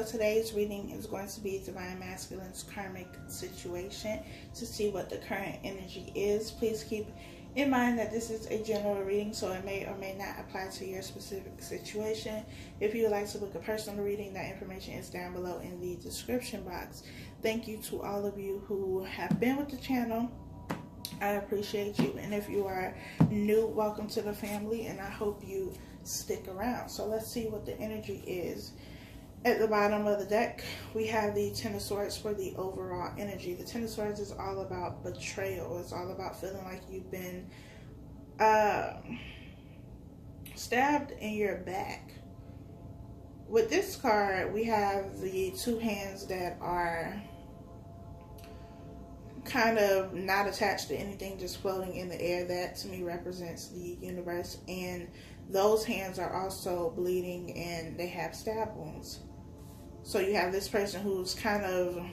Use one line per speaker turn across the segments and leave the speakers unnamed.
today's reading is going to be Divine Masculine's karmic situation to see what the current energy is. Please keep in mind that this is a general reading, so it may or may not apply to your specific situation. If you would like to book a personal reading, that information is down below in the description box. Thank you to all of you who have been with the channel. I appreciate you, and if you are new, welcome to the family, and I hope you stick around. So let's see what the energy is. At the bottom of the deck, we have the Ten of Swords for the overall energy. The Ten of Swords is all about betrayal. It's all about feeling like you've been stabbed in your back. With this card, we have the two hands that are kind of not attached to anything, just floating in the air. That to me represents the universe, and those hands are also bleeding and they have stab wounds. So you have this person who's kind of,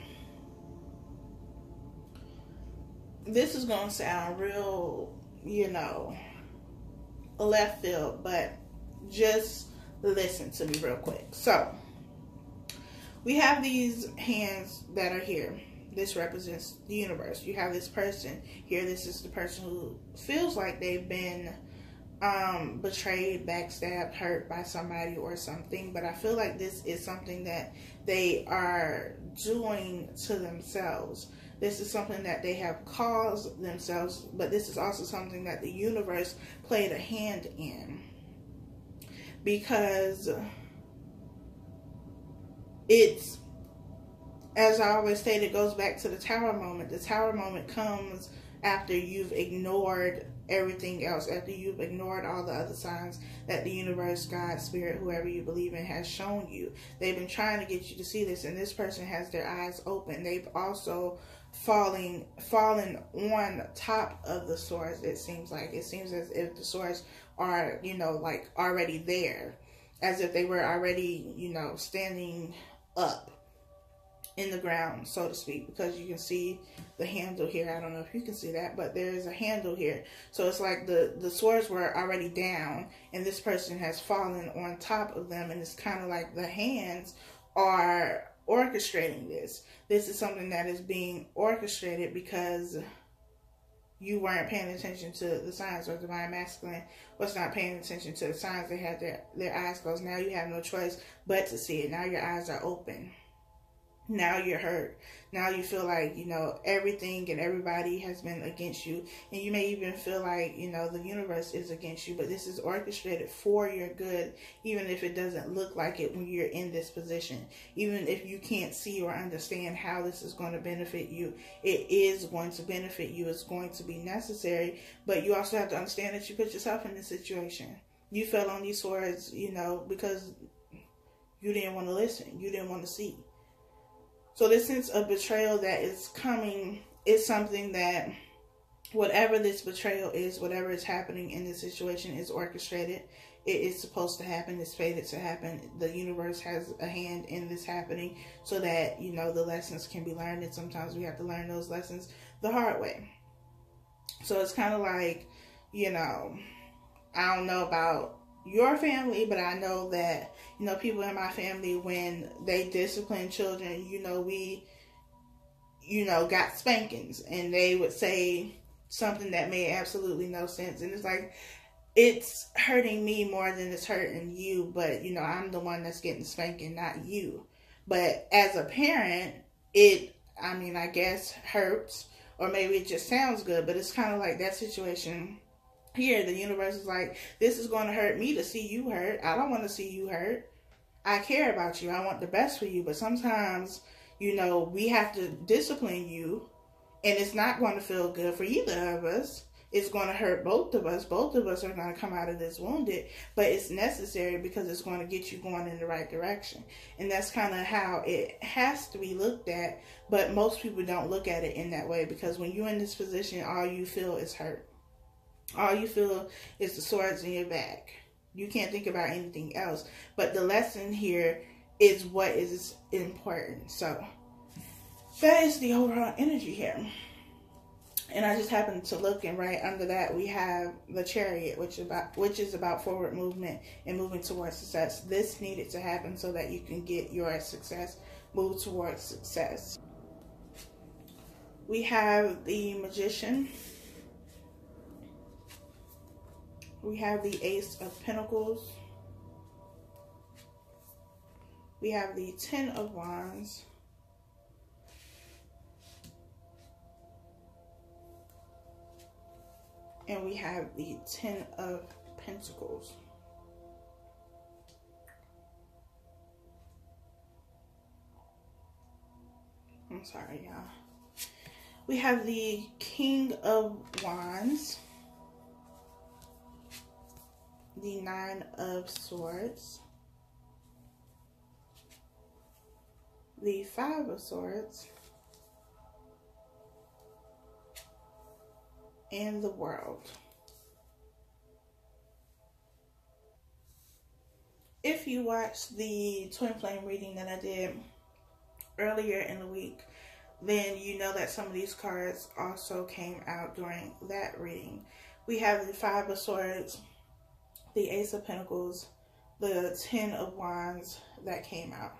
this is going to sound real, you know, left field, but just listen to me real quick. So we have these hands that are here. This represents the universe. You have this person here. This is the person who feels like they've been betrayed, backstabbed, hurt by somebody or something. But I feel like this is something that they are doing to themselves. This is something that they have caused themselves. But this is also something that the universe played a hand in. Because it's, as I always state, it goes back to the Tower moment. The Tower moment comes after you've ignored everything else, after you've ignored all the other signs that the universe, God, spirit, whoever you believe in, has shown you. They've been trying to get you to see this, and this person has their eyes open. They've also fallen on top of the swords, it seems like. It seems as if the swords are, you know, like already there, as if they were already, you know, standing up in the ground, so to speak, because you can see the handle here. I don't know if you can see that, but there's a handle here. So it's like the swords were already down, and this person has fallen on top of them, and it's kind of like the hands are orchestrating this. This is something that is being orchestrated because you weren't paying attention to the signs, or Divine Masculine was not paying attention to the signs. They had their eyes closed. Now you have no choice but to see it. Now your eyes are open. Now you're hurt. Now you feel like, you know, everything and everybody has been against you. And you may even feel like, you know, the universe is against you. But this is orchestrated for your good, even if it doesn't look like it when you're in this position. Even if you can't see or understand how this is going to benefit you, it is going to benefit you. It's going to be necessary. But you also have to understand that you put yourself in this situation. You fell on these swords, you know, because you didn't want to listen. You didn't want to see. So this sense of betrayal that is coming is something that, whatever this betrayal is, whatever is happening in this situation, is orchestrated. It is supposed to happen. It's fated to happen. The universe has a hand in this happening so that, you know, the lessons can be learned. And sometimes we have to learn those lessons the hard way. So it's kind of like, you know, I don't know about your family, but I know that, you know, people in my family, when they discipline children, you know, we, you know, got spankings, and they would say something that made absolutely no sense. And it's like, it's hurting me more than it's hurting you, but, you know, I'm the one that's getting spanking, not you. But as a parent, it, I mean, I guess hurts, or maybe it just sounds good, but it's kind of like that situation here. The universe is like, this is going to hurt me to see you hurt. I don't want to see you hurt. I care about you. I want the best for you. But sometimes, you know, we have to discipline you, and it's not going to feel good for either of us. It's going to hurt both of us. Both of us are going to come out of this wounded, but it's necessary because it's going to get you going in the right direction. And that's kind of how it has to be looked at. But most people don't look at it in that way, because when you're in this position, all you feel is hurt. All you feel is the swords in your back. You can't think about anything else. But the lesson here is what is important. So that is the overall energy here. And I just happened to look, and right under that we have the Chariot, which is about forward movement and moving towards success. This needed to happen so that you can get your success, move towards success. We have the Magician. We have the Ace of Pentacles. We have the Ten of Wands. And we have the Ten of Pentacles. I'm sorry, y'all. We have the King of Wands. The Nine of Swords. The Five of Swords. And the World. If you watched the twin flame reading that I did earlier in the week, then you know that some of these cards also came out during that reading. We have the Five of Swords, the Ace of Pentacles, the Ten of Wands that came out.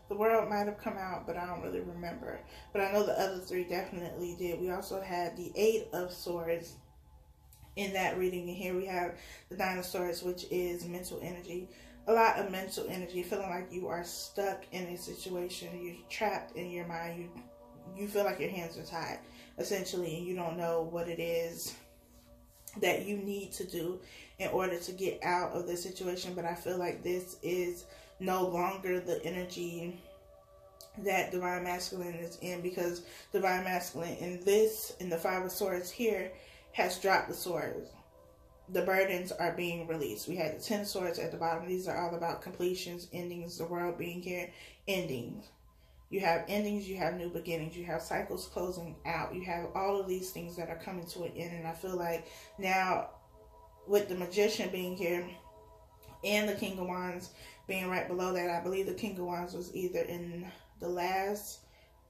The World might have come out, but I don't really remember. But I know the other three definitely did. We also had the Eight of Swords in that reading. And here we have the Nine of Swords, which is mental energy. A lot of mental energy, feeling like you are stuck in a situation. You're trapped in your mind. You feel like your hands are tied, essentially, and you don't know what it is that you need to do in order to get out of the situation. But I feel like this is no longer the energy that Divine Masculine is in, because Divine Masculine in the Five of Swords here has dropped the swords. The burdens are being released. We had the Ten of Swords at the bottom. These are all about completions, endings, the World being here, endings. You have endings, you have new beginnings, you have cycles closing out, you have all of these things that are coming to an end. And I feel like now with the Magician being here and the King of Wands being right below that, I believe the King of Wands was either in the last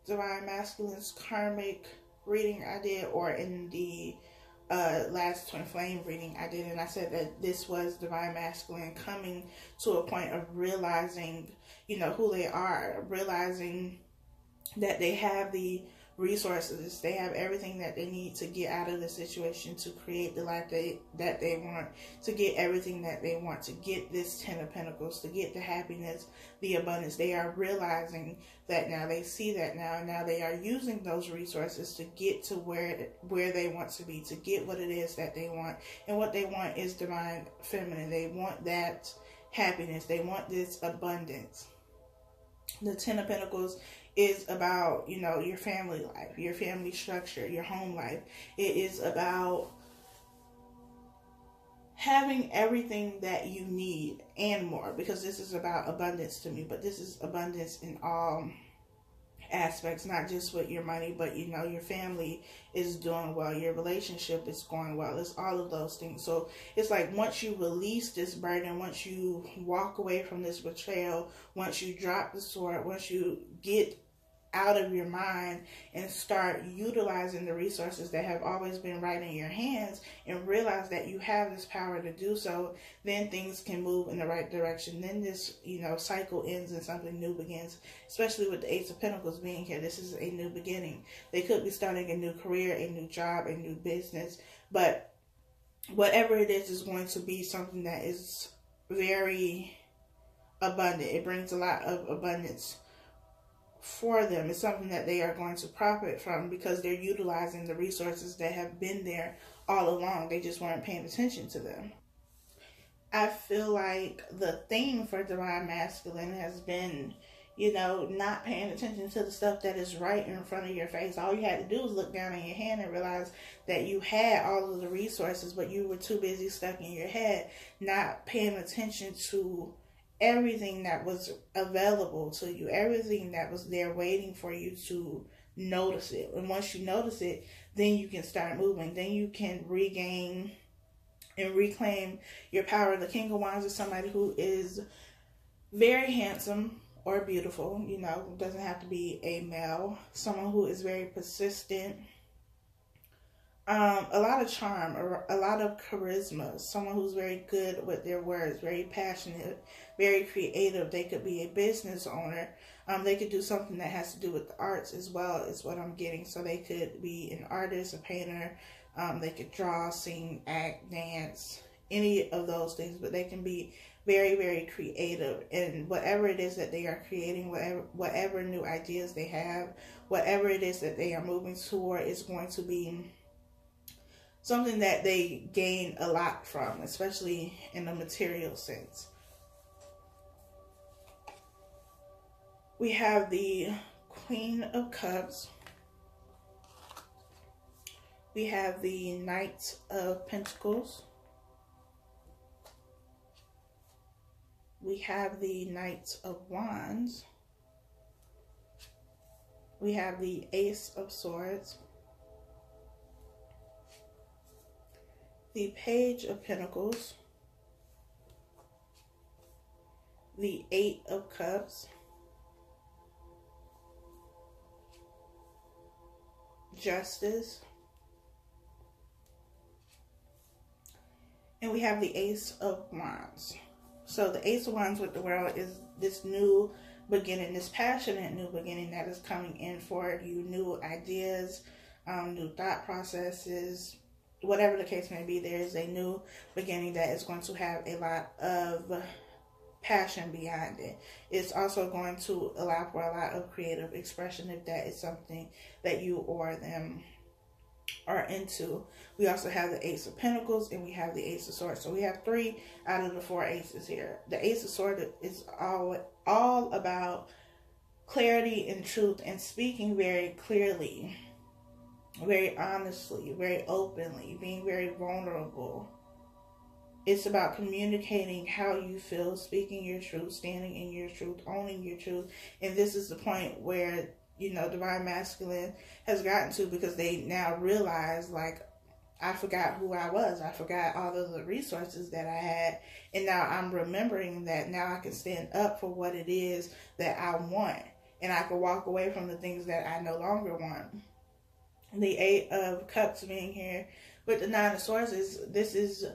Divine Masculine's Karmic reading I did, or in the last twin flame reading I did. And I said that this was Divine Masculine coming to a point of realizing, you know, who they are, realizing that they have the resources, they have everything that they need to get out of the situation, to create the life that they want, to get everything that they want, to get this Ten of Pentacles, to get the happiness, the abundance. They are realizing that now, they see that now, and now they are using those resources to get to where they want to be, to get what it is that they want. And what they want is divine feminine. They want that happiness. They want this abundance. The Ten of Pentacles is about, you know, your family life, your family structure, your home life. It is about having everything that you need and more, because this is about abundance to me. But this is abundance in all aspects, not just with your money, but, you know, your family is doing well, your relationship is going well. It's all of those things. So it's like, once you release this burden, once you walk away from this betrayal, once you drop the sword, once you get out of your mind and start utilizing the resources that have always been right in your hands, and realize that you have this power to do so, then things can move in the right direction. Then this, you know, cycle ends and something new begins. Especially with the Ace of Pentacles being here, this is a new beginning. They could be starting a new career, a new job, a new business, but whatever it is going to be something that is very abundant. It brings a lot of abundance for them. It's something that they are going to profit from, because they're utilizing the resources that have been there all along. They just weren't paying attention to them. I feel like the theme for Divine Masculine has been, you know, not paying attention to the stuff that is right in front of your face. All you had to do was look down in your hand and realize that you had all of the resources, but you were too busy stuck in your head, not paying attention to everything that was available to you, everything that was there waiting for you to notice it. And once you notice it, then you can start moving. Then you can regain and reclaim your power. The King of Wands is somebody who is very handsome or beautiful. You know, doesn't have to be a male. Someone who is very persistent, A lot of charm, a lot of charisma, someone who's very good with their words, very passionate, very creative. They could be a business owner. They could do something that has to do with the arts as well, is what I'm getting. So they could be an artist, a painter. They could draw, sing, act, dance, any of those things. But they can be very, very creative in whatever it is that they are creating, whatever new ideas they have, whatever it is that they are moving toward is going to be something that they gain a lot from, especially in the material sense. We have the Queen of Cups. We have the Knight of Pentacles. We have the Knight of Wands. We have the Ace of Swords. The Page of Pentacles. The Eight of Cups. Justice. And we have the Ace of Wands. So the Ace of Wands with the World is this new beginning, this passionate new beginning that is coming in for you. New ideas, new thought processes, whatever the case may be. There is a new beginning that is going to have a lot of passion behind it. It's also going to allow for a lot of creative expression if that is something that you or them are into. We also have the Ace of Pentacles and we have the Ace of Swords. So we have 3 out of the 4 aces here. The Ace of Swords is all about clarity and truth and speaking very clearly, very honestly, very openly, being very vulnerable. It's about communicating how you feel, speaking your truth, standing in your truth, owning your truth. And this is the point where, you know, Divine Masculine has gotten to, because they now realize, like, I forgot who I was. I forgot all of the resources that I had. And now I'm remembering that now I can stand up for what it is that I want. And I can walk away from the things that I no longer want. The Eight of Cups being here with the Nine of Swords this is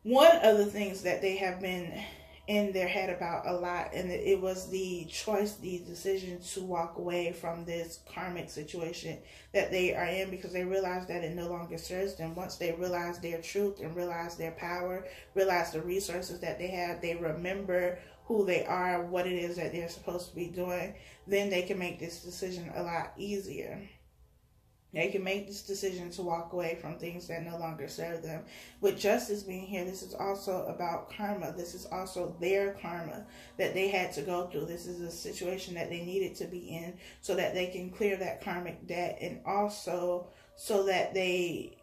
one of the things that they have been in their head about a lot, and it was the choice, the decision to walk away from this karmic situation that they are in, because they realize that it no longer serves them. Once they realize their truth and realize their power, realize the resources that they have, they remember who they are, what it is that they're supposed to be doing, then they can make this decision a lot easier. They can make this decision to walk away from things that no longer serve them. With Justice being here, this is also about karma. This is also their karma that they had to go through. This is a situation that they needed to be in so that they can clear that karmic debt, and also so that they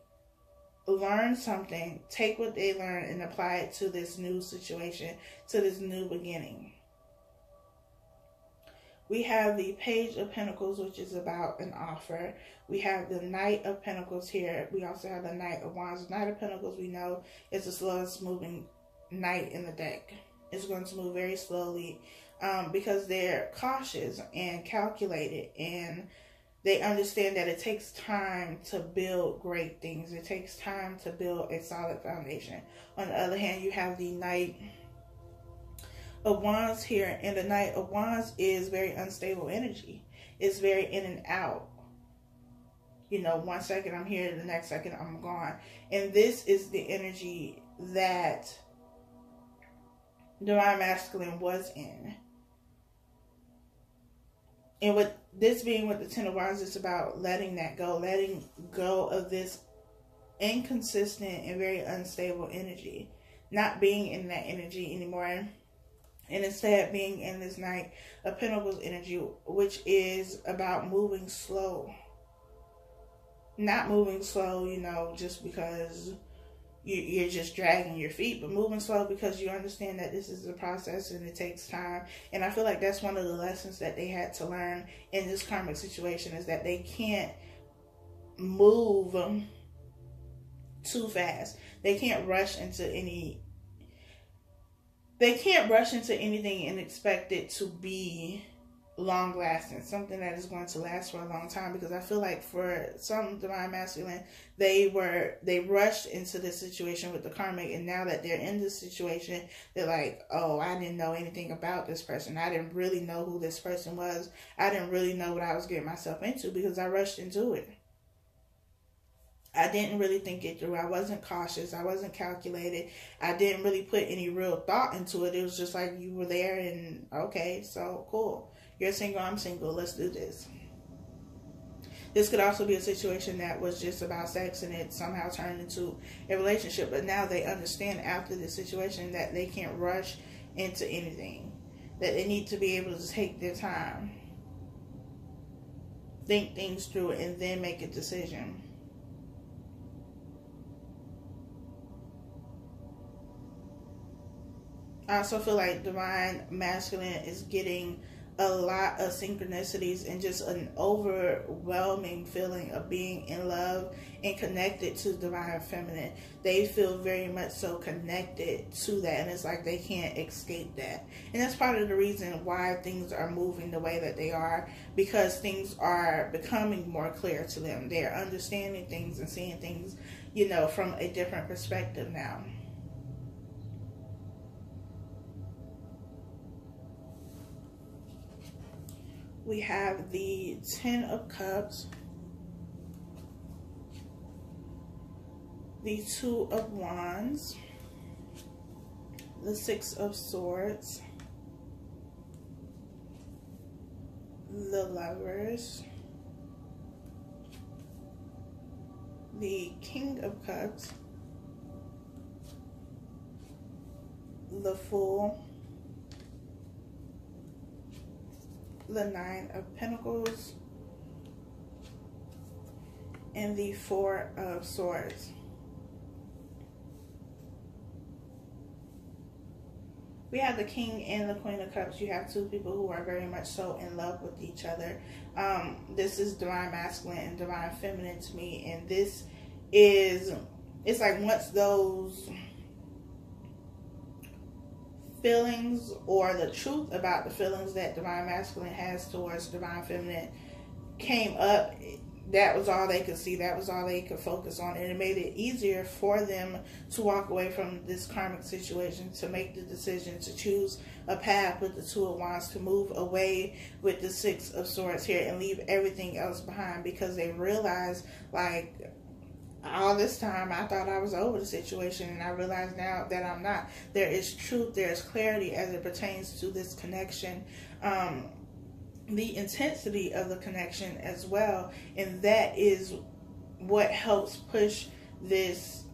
learn something, take what they learned and apply it to this new situation, to this new beginning. We have the Page of Pentacles, which is about an offer. We have the Knight of Pentacles here. We also have the Knight of Wands. The Knight of Pentacles, we know, is the slowest moving knight in the deck. It's going to move very slowly because they're cautious and calculated, and they understand that it takes time to build great things. It takes time to build a solid foundation. On the other hand, you have the Knight of Wands here, and the Knight of Wands is very unstable energy. It's very in and out. You know, 1 second I'm here, the next second I'm gone. And this is the energy that Divine Masculine was in. And with this being with the Ten of Wands, it's about letting that go, letting go of this inconsistent and very unstable energy, not being in that energy anymore, and instead being in this Knight of Pentacles energy, which is about moving slow. Not moving slow, you know, just because you're just dragging your feet, but moving slow because you understand that this is a process and it takes time. And I feel like that's one of the lessons that they had to learn in this karmic situation, is that they can't move too fast. They can't rush into anything and expect it to be long lasting, something that is going to last for a long time. Because I feel like for some divine masculine, they rushed into this situation with the karmic, and now that they're in this situation, they're like, oh, I didn't know anything about this person. I didn't really know who this person was. I didn't really know what I was getting myself into because I rushed into it. I didn't really think it through. I wasn't cautious. I wasn't calculated. I didn't really put any real thought into it. It was just like you were there and okay, so cool. You're single, I'm single. Let's do this. This could also be a situation that was just about sex and it somehow turned into a relationship. But now they understand after this situation that they can't rush into anything. That they need to be able to take their time. Think things through and then make a decision. I also feel like divine masculine is getting a lot of synchronicities and just an overwhelming feeling of being in love and connected to divine feminine. They feel very much so connected to that, and it's like they can't escape that. And that's part of the reason why things are moving the way that they are, because things are becoming more clear to them. They're understanding things and seeing things, you know, from a different perspective now. We have the 10 of Cups, the 2 of Wands, the 6 of Swords, the Lovers, the King of Cups, the Fool, the 9 of Pentacles, and the 4 of Swords. We have the King and the Queen of Cups. You have two people who are very much so in love with each other. This is divine masculine and divine feminine to me, and this is, it's like once those feelings or the truth about the feelings that divine masculine has towards divine feminine came up, that was all they could see, that was all they could focus on, and it made it easier for them to walk away from this karmic situation, to make the decision to choose a path with the 2 of Wands, to move away with the 6 of Swords here and leave everything else behind, because they realized, like, all this time I thought I was over the situation, and I realize now that I'm not. There is truth, there is clarity as it pertains to this connection, the intensity of the connection as well, and that is what helps push this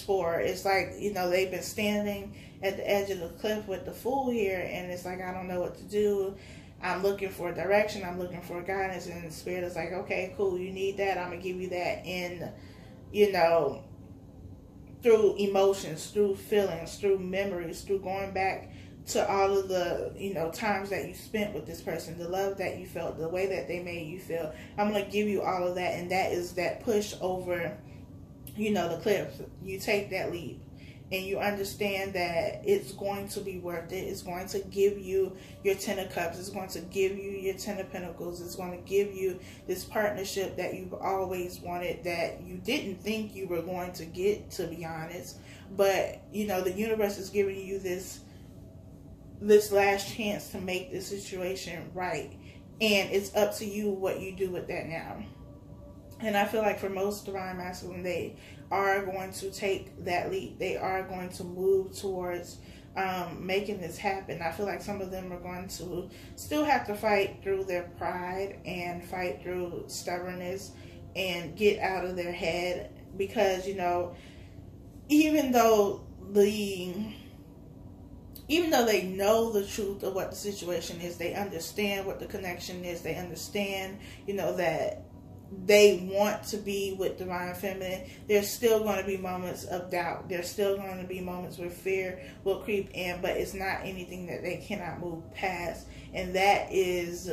forward. It's like, you know, they've been standing at the edge of the cliff with the Fool here, and it's like, I don't know what to do. I'm looking for direction. I'm looking for guidance. And the Spirit is like, okay, cool. You need that. I'm going to give you that in, you know, through emotions, through feelings, through memories, through going back to all of the, you know, times that you spent with this person, the love that you felt, the way that they made you feel. I'm going to give you all of that. And that is that push over, you know, the cliff. You take that leap. And you understand that it's going to be worth it. It's going to give you your 10 of Cups. It's going to give you your 10 of Pentacles. It's going to give you this partnership that you've always wanted, that you didn't think you were going to get, to be honest. But, you know, the universe is giving you this last chance to make this situation right. And it's up to you what you do with that now. And I feel like for most divine masculine, they are going to take that leap. They are going to move towards making this happen. I feel like some of them are going to still have to fight through their pride and fight through stubbornness and get out of their head, because, you know, even though they know the truth of what the situation is, they understand what the connection is, they understand, you know, that they want to be with divine feminine, there's still going to be moments of doubt. There's still going to be moments where fear will creep in, but it's not anything that they cannot move past. And that is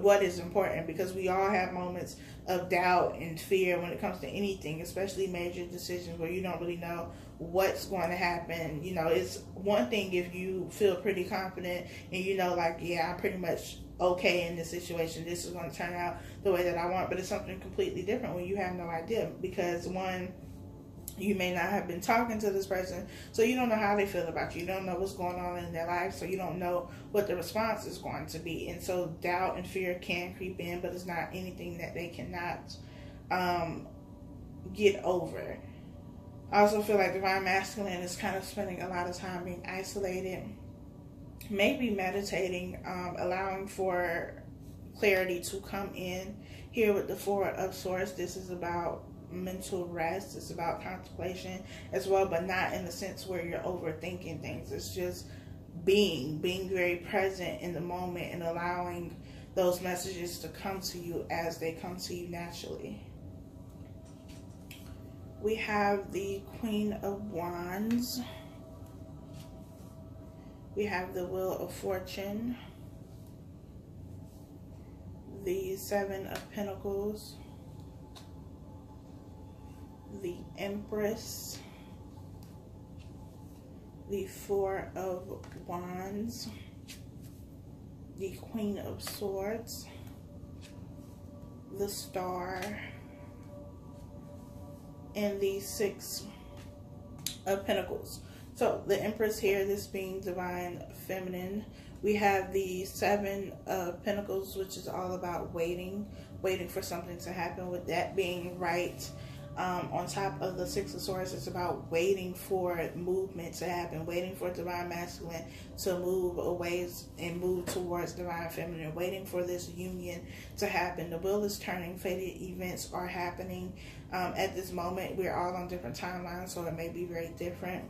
what is important, because we all have moments of doubt and fear when it comes to anything, especially major decisions where you don't really know what's going to happen. You know, it's one thing if you feel pretty confident and you know, like, yeah, I'm pretty much okay in this situation, this is going to turn out the way that I want, but it's something completely different when you have no idea, because one, you may not have been talking to this person, so you don't know how they feel about you. You don't know what's going on in their life, so you don't know what the response is going to be. And so doubt and fear can creep in, but it's not anything that they cannot get over. I also feel like Divine Masculine is kind of spending a lot of time being isolated, maybe meditating, allowing for clarity to come in. Here with the Four of Swords, this is about mental rest. It's about contemplation as well, but not in the sense where you're overthinking things. It's just being very present in the moment and allowing those messages to come to you as they come to you naturally. We have the Queen of Wands. We have the Wheel of Fortune, the Seven of Pentacles, the Empress, the Four of Wands, the Queen of Swords, the Star, and the Six of Pentacles. So the Empress here, this being divine feminine. We have the Seven of Pentacles, which is all about waiting for something to happen, with that being right on top of the Six of Swords. It's about waiting for movement to happen, waiting for divine masculine to move away and move towards divine feminine, waiting for this union to happen. The wheel is turning. Fated events are happening at this moment. We're all on different timelines, so it may be very different.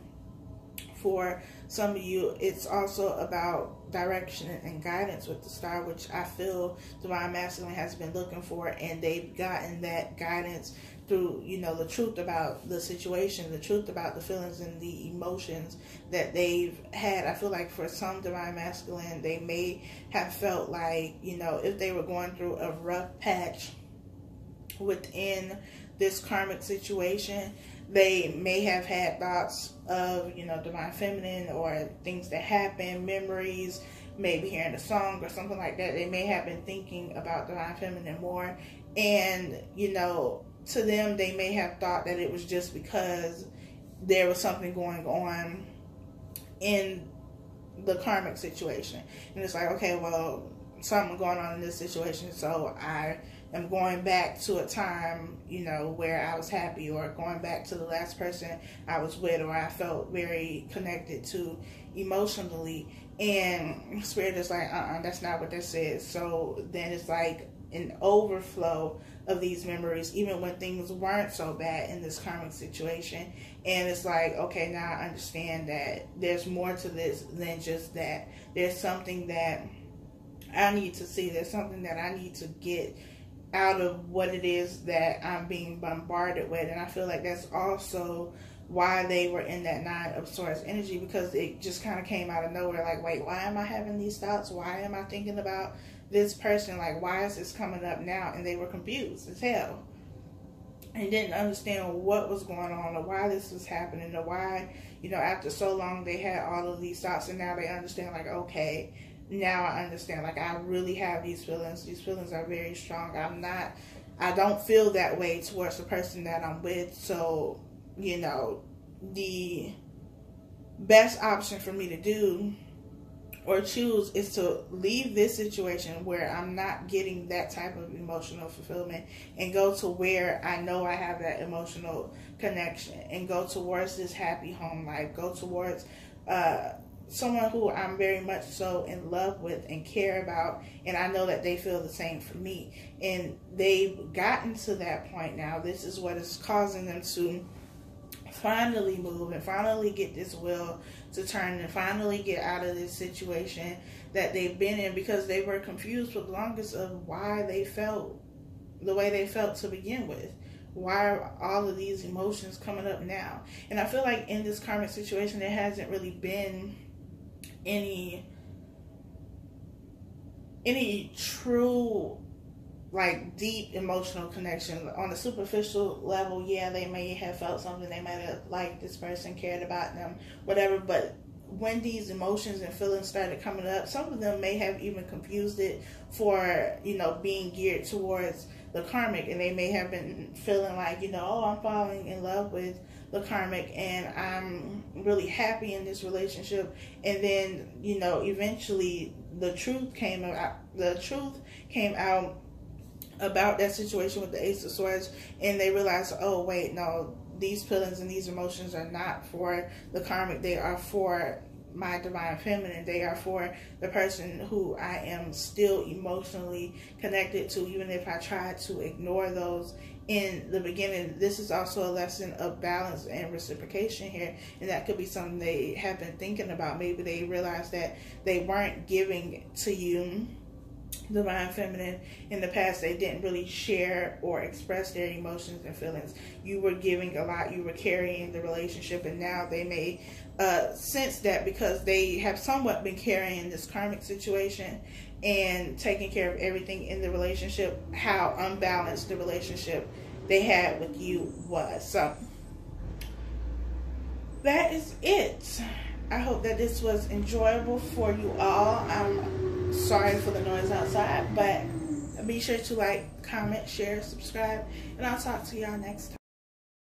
For some of you, it's also about direction and guidance with the Star, which I feel divine masculine has been looking for, and they've gotten that guidance through, you know, the truth about the situation, the truth about the feelings and the emotions that they've had. I feel like for some divine masculine, they may have felt like, you know, if they were going through a rough patch within this karmic situation, they may have had thoughts of, you know, divine feminine or things that happen, memories, maybe hearing a song or something like that. They may have been thinking about divine feminine more, and, you know, to them, they may have thought that it was just because there was something going on in the karmic situation. And it's like, okay, well, something going on in this situation, so I am going back to a time, you know, where I was happy, or going back to the last person I was with, or I felt very connected to emotionally. And Spirit is like, that's not what this is. So then it's like an overflow of these memories, even when things weren't so bad in this karmic situation. And it's like, okay, now I understand that there's more to this than just that. There's something that I need to see. There's something that I need to get out of what it is that I'm being bombarded with. And I feel like that's also why they were in that Nine of Swords energy, because it just kind of came out of nowhere. Like, wait, why am I having these thoughts? Why am I thinking about this person? Like, why is this coming up now? And they were confused as hell and didn't understand what was going on, or why this was happening, or why, you know, after so long they had all of these thoughts, and now they understand, like, okay, now I understand. Like, I really have these feelings. These feelings are very strong. I don't feel that way towards the person that I'm with. So, you know, the best option for me to do or choose is to leave this situation where I'm not getting that type of emotional fulfillment, and go to where I know I have that emotional connection, and go towards this happy home life, go towards someone who I'm very much so in love with and care about, and I know that they feel the same for me. And they've gotten to that point now. This is what is causing them to finally move and finally get this wheel to turn and finally get out of this situation that they've been in, because they were confused for the longest of why they felt the way they felt to begin with. Why are all of these emotions coming up now? And I feel like in this karmic situation, there hasn't really been any any true, like, deep emotional connection. On a superficial level, yeah, they may have felt something, they might have liked this person, cared about them, whatever, but when these emotions and feelings started coming up, some of them may have even confused it for, you know, being geared towards the karmic, and they may have been feeling like, you know, oh, I'm falling in love with the karmic and I'm really happy in this relationship. And then, you know, eventually the truth came out about that situation with the Ace of Swords, and they realized, oh wait, no, these feelings and these emotions are not for the karmic, they are for my divine feminine, they are for the person who I am still emotionally connected to, even if I try to ignore those in the beginning. This is also a lesson of balance and reciprocation here, and that could be something they have been thinking about. Maybe they realized that they weren't giving to you, divine feminine, in the past. They didn't really share or express their emotions and feelings. You were giving a lot, you were carrying the relationship, and now they may sense that because they have somewhat been carrying this karmic situation and taking care of everything in the relationship, how unbalanced the relationship they had with you was. So that is it. I hope that this was enjoyable for you all. I'm sorry for the noise outside, but be sure to like, comment, share, subscribe, and I'll talk to y'all next time.